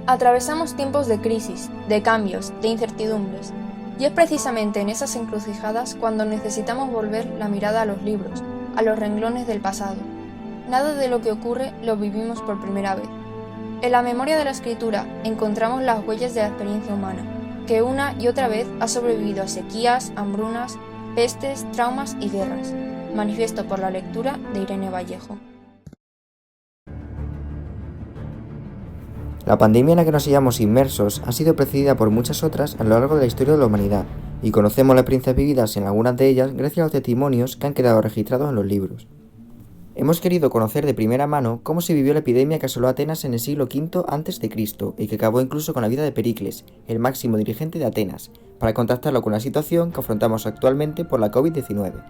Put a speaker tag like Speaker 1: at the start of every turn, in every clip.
Speaker 1: Atravesamos tiempos de crisis, de cambios, de incertidumbres, y es precisamente en esas encrucijadas cuando necesitamos volver la mirada a los libros, a los renglones del pasado. Nada de lo que ocurre lo vivimos por primera vez. En la memoria de la escritura encontramos las huellas de la experiencia humana, que una y otra vez ha sobrevivido a sequías, hambrunas, pestes, traumas y guerras. Manifiesto por la lectura de Irene Vallejo.
Speaker 2: La pandemia en la que nos hallamos inmersos ha sido precedida por muchas otras a lo largo de la historia de la humanidad, y conocemos las experiencias vividas en algunas de ellas gracias a los testimonios que han quedado registrados en los libros. Hemos querido conocer de primera mano cómo se vivió la epidemia que asoló Atenas en el siglo V a.C. y que acabó incluso con la vida de Pericles, el máximo dirigente de Atenas, para contrastarlo con la situación que afrontamos actualmente por la COVID-19.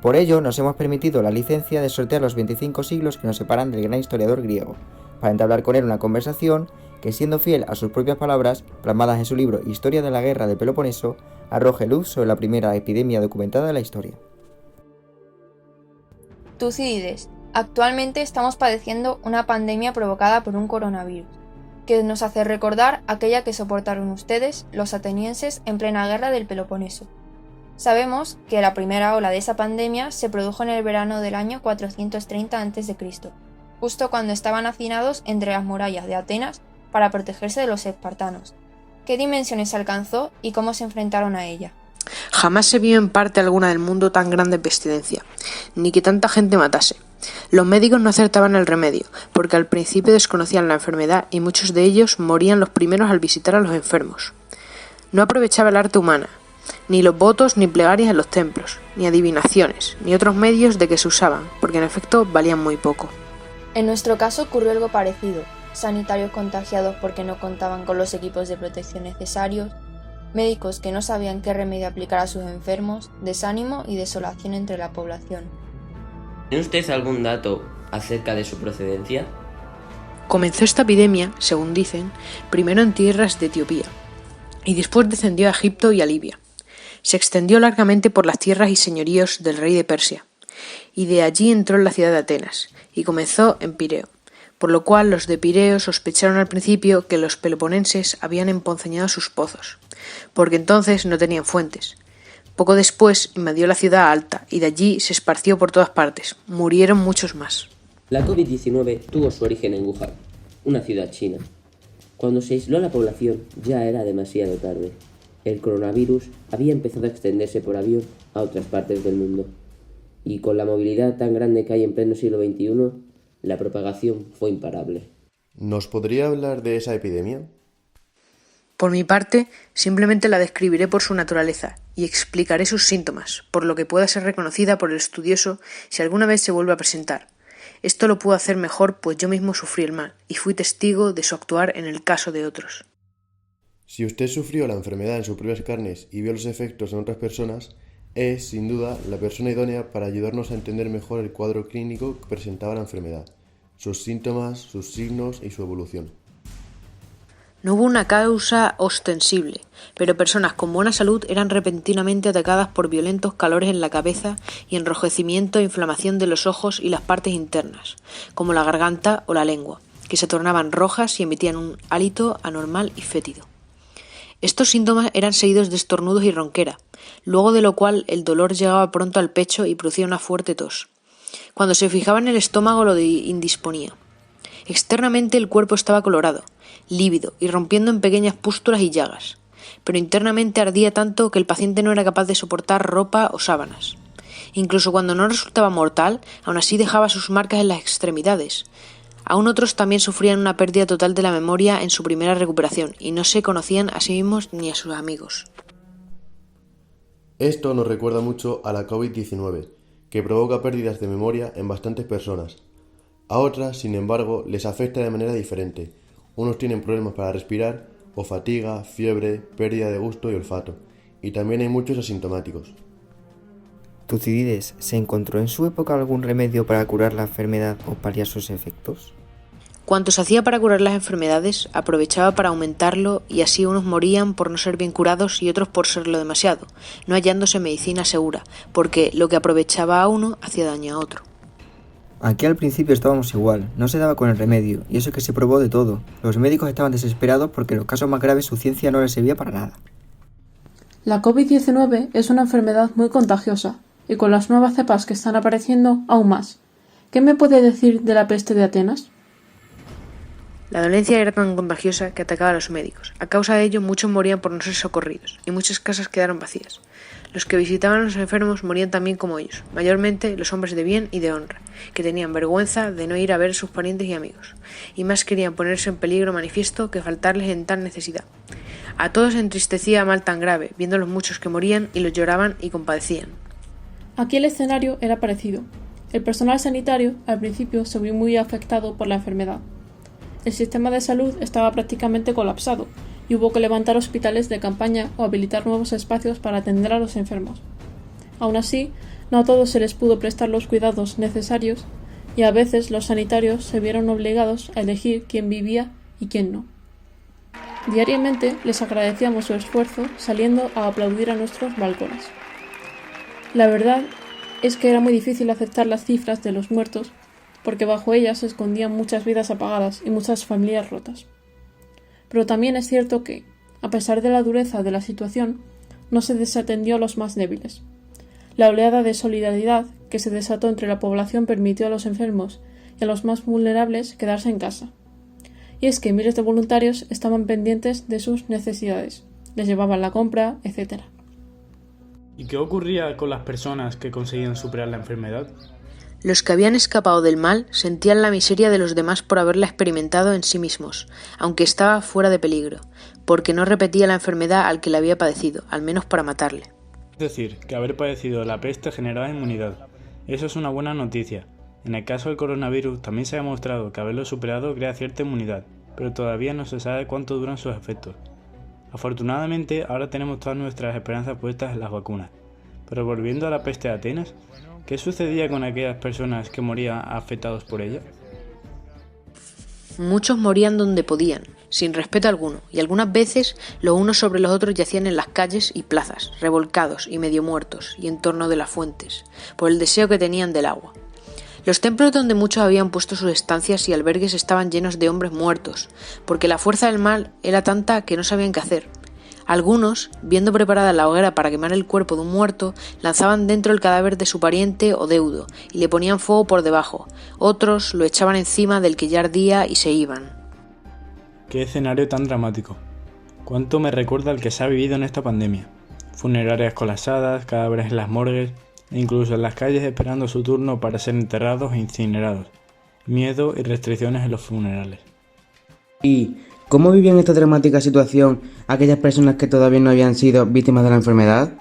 Speaker 2: Por ello, nos hemos permitido la licencia de sortear los 25 siglos que nos separan del gran historiador griego, para entablar con él una conversación que, siendo fiel a sus propias palabras, plasmadas en su libro Historia de la Guerra del Peloponeso, arroje luz sobre la primera epidemia documentada de la historia.
Speaker 1: Tucídides. Actualmente estamos padeciendo una pandemia provocada por un coronavirus, que nos hace recordar aquella que soportaron ustedes, los atenienses, en plena guerra del Peloponeso. Sabemos que la primera ola de esa pandemia se produjo en el verano del año 430 a.C., justo cuando estaban hacinados entre las murallas de Atenas para protegerse de los espartanos. ¿Qué dimensiones alcanzó y cómo se enfrentaron a ella?
Speaker 3: Jamás se vio en parte alguna del mundo tan grande pestilencia, ni que tanta gente matase. Los médicos no acertaban el remedio, porque al principio desconocían la enfermedad y muchos de ellos morían los primeros al visitar a los enfermos. No aprovechaba el arte humana, ni los votos ni plegarias en los templos, ni adivinaciones, ni otros medios de que se usaban, porque en efecto valían muy poco.
Speaker 1: En nuestro caso ocurrió algo parecido: sanitarios contagiados porque no contaban con los equipos de protección necesarios, médicos que no sabían qué remedio aplicar a sus enfermos, desánimo y desolación entre la población.
Speaker 4: ¿Tiene usted algún dato acerca de su procedencia?
Speaker 3: Comenzó esta epidemia, según dicen, primero en tierras de Etiopía, y después descendió a Egipto y a Libia. Se extendió largamente por las tierras y señoríos del rey de Persia, y de allí entró en la ciudad de Atenas, y comenzó en Pireo, por lo cual los de Pireo sospecharon al principio que los peloponenses habían emponzoñado sus pozos, porque entonces no tenían fuentes. Poco después invadió la ciudad alta, y de allí se esparció por todas partes. Murieron muchos más.
Speaker 4: La COVID-19 tuvo su origen en Wuhan, una ciudad china. Cuando se aisló a la población ya era demasiado tarde. El coronavirus había empezado a extenderse por avión a otras partes del mundo. Y con la movilidad tan grande que hay en pleno siglo XXI, la propagación fue imparable.
Speaker 5: ¿Nos podría hablar de esa epidemia?
Speaker 3: Por mi parte, simplemente la describiré por su naturaleza y explicaré sus síntomas, por lo que pueda ser reconocida por el estudioso si alguna vez se vuelve a presentar. Esto lo puedo hacer mejor, pues yo mismo sufrí el mal y fui testigo de su actuar en el caso de otros.
Speaker 5: Si usted sufrió la enfermedad en sus propias carnes y vio los efectos en otras personas, es, sin duda, la persona idónea para ayudarnos a entender mejor el cuadro clínico que presentaba la enfermedad, sus síntomas, sus signos y su evolución.
Speaker 3: No hubo una causa ostensible, pero personas con buena salud eran repentinamente atacadas por violentos calores en la cabeza y enrojecimiento e inflamación de los ojos y las partes internas, como la garganta o la lengua, que se tornaban rojas y emitían un hálito anormal y fétido. Estos síntomas eran seguidos de estornudos y ronquera, luego de lo cual el dolor llegaba pronto al pecho y producía una fuerte tos. Cuando se fijaba en el estómago lo indisponía. Externamente el cuerpo estaba colorado, lívido y rompiendo en pequeñas pústulas y llagas, pero internamente ardía tanto que el paciente no era capaz de soportar ropa o sábanas. Incluso cuando no resultaba mortal, aún así dejaba sus marcas en las extremidades. Aún otros también sufrían una pérdida total de la memoria en su primera recuperación y no se conocían a sí mismos ni a sus amigos.
Speaker 5: Esto nos recuerda mucho a la COVID-19, que provoca pérdidas de memoria en bastantes personas. A otras, sin embargo, les afecta de manera diferente. Unos tienen problemas para respirar, o fatiga, fiebre, pérdida de gusto y olfato, y también hay muchos asintomáticos.
Speaker 2: Tucídides, ¿se encontró en su época algún remedio para curar la enfermedad o paliar sus efectos?
Speaker 3: Cuanto se hacía para curar las enfermedades, aprovechaba para aumentarlo y así unos morían por no ser bien curados y otros por serlo demasiado, no hallándose medicina segura, porque lo que aprovechaba a uno hacía daño a otro.
Speaker 2: Aquí al principio estábamos igual, no se daba con el remedio, y eso que se probó de todo. Los médicos estaban desesperados porque en los casos más graves su ciencia no les servía para nada.
Speaker 6: La COVID-19 es una enfermedad muy contagiosa, y con las nuevas cepas que están apareciendo, aún más. ¿Qué me puede decir de la peste de Atenas?
Speaker 3: La dolencia era tan contagiosa que atacaba a los médicos. A causa de ello, muchos morían por no ser socorridos, y muchas casas quedaron vacías. Los que visitaban a los enfermos morían también como ellos, mayormente los hombres de bien y de honra, que tenían vergüenza de no ir a ver a sus parientes y amigos, y más querían ponerse en peligro manifiesto que faltarles en tal necesidad. A todos entristecía a mal tan grave, viendo los muchos que morían y los lloraban y compadecían.
Speaker 6: Aquí el escenario era parecido. El personal sanitario al principio se vio muy afectado por la enfermedad. El sistema de salud estaba prácticamente colapsado y hubo que levantar hospitales de campaña o habilitar nuevos espacios para atender a los enfermos. Aún así, no a todos se les pudo prestar los cuidados necesarios y a veces los sanitarios se vieron obligados a elegir quién vivía y quién no. Diariamente les agradecíamos su esfuerzo saliendo a aplaudir a nuestros balcones. La verdad es que era muy difícil aceptar las cifras de los muertos porque bajo ellas se escondían muchas vidas apagadas y muchas familias rotas. Pero también es cierto que, a pesar de la dureza de la situación, no se desatendió a los más débiles. La oleada de solidaridad que se desató entre la población permitió a los enfermos y a los más vulnerables quedarse en casa. Y es que miles de voluntarios estaban pendientes de sus necesidades, les llevaban la compra, etc.
Speaker 7: ¿Y qué ocurría con las personas que conseguían superar la enfermedad?
Speaker 3: Los que habían escapado del mal sentían la miseria de los demás por haberla experimentado en sí mismos, aunque estaba fuera de peligro, porque no repetía la enfermedad al que la había padecido, al menos para matarle.
Speaker 7: Es decir, que haber padecido la peste generaba inmunidad. Eso es una buena noticia. En el caso del coronavirus también se ha demostrado que haberlo superado crea cierta inmunidad, pero todavía no se sabe cuánto duran sus efectos. Afortunadamente, ahora tenemos todas nuestras esperanzas puestas en las vacunas. Pero volviendo a la peste de Atenas, ¿qué sucedía con aquellas personas que morían afectados por ella?
Speaker 3: Muchos morían donde podían, sin respeto alguno, y algunas veces los unos sobre los otros yacían en las calles y plazas, revolcados y medio muertos, y en torno de las fuentes, por el deseo que tenían del agua. Los templos donde muchos habían puesto sus estancias y albergues estaban llenos de hombres muertos, porque la fuerza del mal era tanta que no sabían qué hacer. Algunos, viendo preparada la hoguera para quemar el cuerpo de un muerto, lanzaban dentro el cadáver de su pariente o deudo y le ponían fuego por debajo. Otros lo echaban encima del que ya ardía y se iban.
Speaker 7: ¡Qué escenario tan dramático! ¿Cuánto me recuerda al que se ha vivido en esta pandemia? Funerarias colapsadas, cadáveres en las morgues e incluso en las calles esperando su turno para ser enterrados e incinerados. Miedo y restricciones en los funerales.
Speaker 8: ¿Y cómo vivían esta dramática situación aquellas personas que todavía no habían sido víctimas de la enfermedad?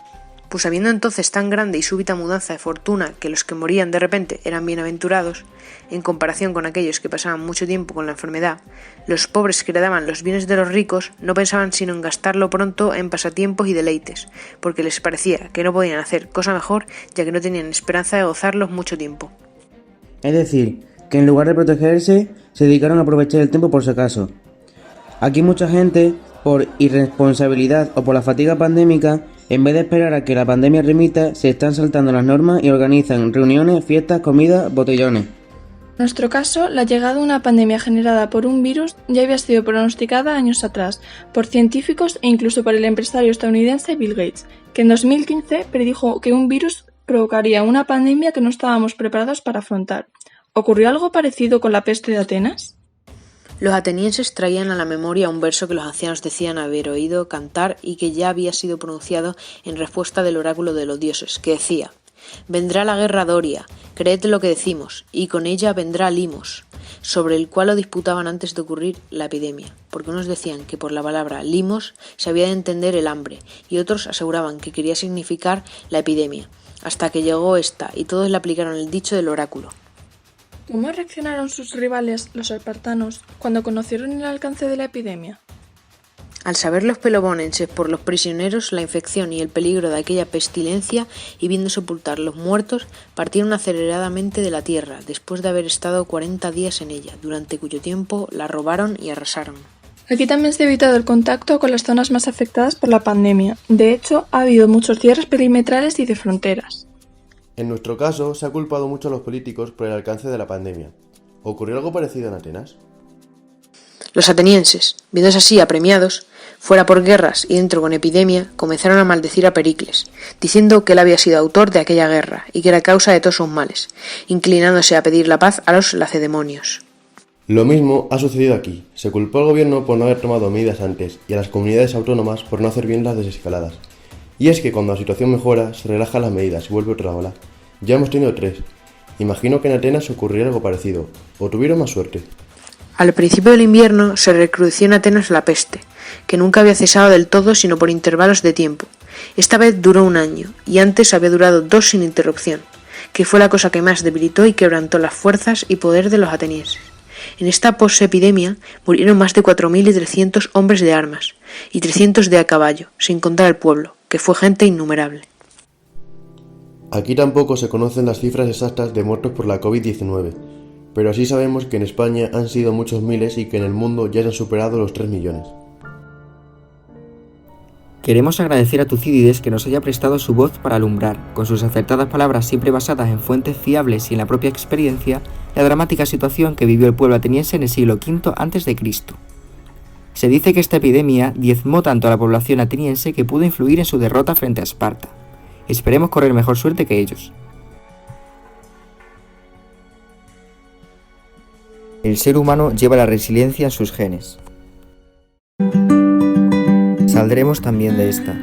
Speaker 3: Pues habiendo entonces tan grande y súbita mudanza de fortuna que los que morían de repente eran bienaventurados, en comparación con aquellos que pasaban mucho tiempo con la enfermedad, los pobres que heredaban los bienes de los ricos no pensaban sino en gastarlo pronto en pasatiempos y deleites, porque les parecía que no podían hacer cosa mejor ya que no tenían esperanza de gozarlos mucho tiempo.
Speaker 8: Es decir, que en lugar de protegerse, se dedicaron a aprovechar el tiempo por si acaso. Aquí mucha gente, por irresponsabilidad o por la fatiga pandémica, en vez de esperar a que la pandemia remita, se están saltando las normas y organizan reuniones, fiestas, comidas, botellones.
Speaker 9: En nuestro caso, la llegada de una pandemia generada por un virus ya había sido pronosticada años atrás por científicos e incluso por el empresario estadounidense Bill Gates, que en 2015 predijo que un virus provocaría una pandemia que no estábamos preparados para afrontar. ¿Ocurrió algo parecido con la peste de Atenas?
Speaker 3: Los atenienses traían a la memoria un verso que los ancianos decían haber oído cantar y que ya había sido pronunciado en respuesta del oráculo de los dioses, que decía: «Vendrá la guerra doria, creed lo que decimos, y con ella vendrá limos», sobre el cual lo disputaban antes de ocurrir la epidemia, porque unos decían que por la palabra limos se había de entender el hambre, y otros aseguraban que quería significar la epidemia, hasta que llegó esta, y todos le aplicaron el dicho del oráculo.
Speaker 9: ¿Cómo reaccionaron sus rivales, los espartanos, cuando conocieron el alcance de la epidemia?
Speaker 3: Al saber los peloponenses por los prisioneros la infección y el peligro de aquella pestilencia y viendo sepultar los muertos, partieron aceleradamente de la tierra, después de haber estado 40 días en ella, durante cuyo tiempo la robaron y arrasaron.
Speaker 9: Aquí también se ha evitado el contacto con las zonas más afectadas por la pandemia. De hecho, ha habido muchos cierres perimetrales y de fronteras.
Speaker 5: En nuestro caso, se ha culpado mucho a los políticos por el alcance de la pandemia. ¿Ocurrió algo parecido en Atenas?
Speaker 3: Los atenienses, viéndose así apremiados, fuera por guerras y dentro con epidemia, comenzaron a maldecir a Pericles, diciendo que él había sido autor de aquella guerra y que era causa de todos sus males, inclinándose a pedir la paz a los lacedemonios.
Speaker 5: Lo mismo ha sucedido aquí. Se culpó al gobierno por no haber tomado medidas antes y a las comunidades autónomas por no hacer bien las desescaladas. Y es que cuando la situación mejora, se relajan las medidas y vuelve otra ola. Ya hemos tenido 3. Imagino que en Atenas ocurriría algo parecido. ¿O tuvieron más suerte?
Speaker 3: Al principio del invierno se recrudeció en Atenas la peste, que nunca había cesado del todo sino por intervalos de tiempo. Esta vez duró 1 año, y antes había durado 2 sin interrupción, que fue la cosa que más debilitó y quebrantó las fuerzas y poder de los atenienses. En esta posepidemia murieron más de 4.300 hombres de armas y 300 de a caballo, sin contar el pueblo, que fue gente innumerable.
Speaker 5: Aquí tampoco se conocen las cifras exactas de muertos por la COVID-19, pero sí sabemos que en España han sido muchos miles y que en el mundo ya se han superado los 3 millones.
Speaker 2: Queremos agradecer a Tucídides que nos haya prestado su voz para alumbrar, con sus acertadas palabras siempre basadas en fuentes fiables y en la propia experiencia, la dramática situación que vivió el pueblo ateniense en el siglo V a.C. Se dice que esta epidemia diezmó tanto a la población ateniense que pudo influir en su derrota frente a Esparta. Esperemos correr mejor suerte que ellos. El ser humano lleva la resiliencia en sus genes. Saldremos también de esta.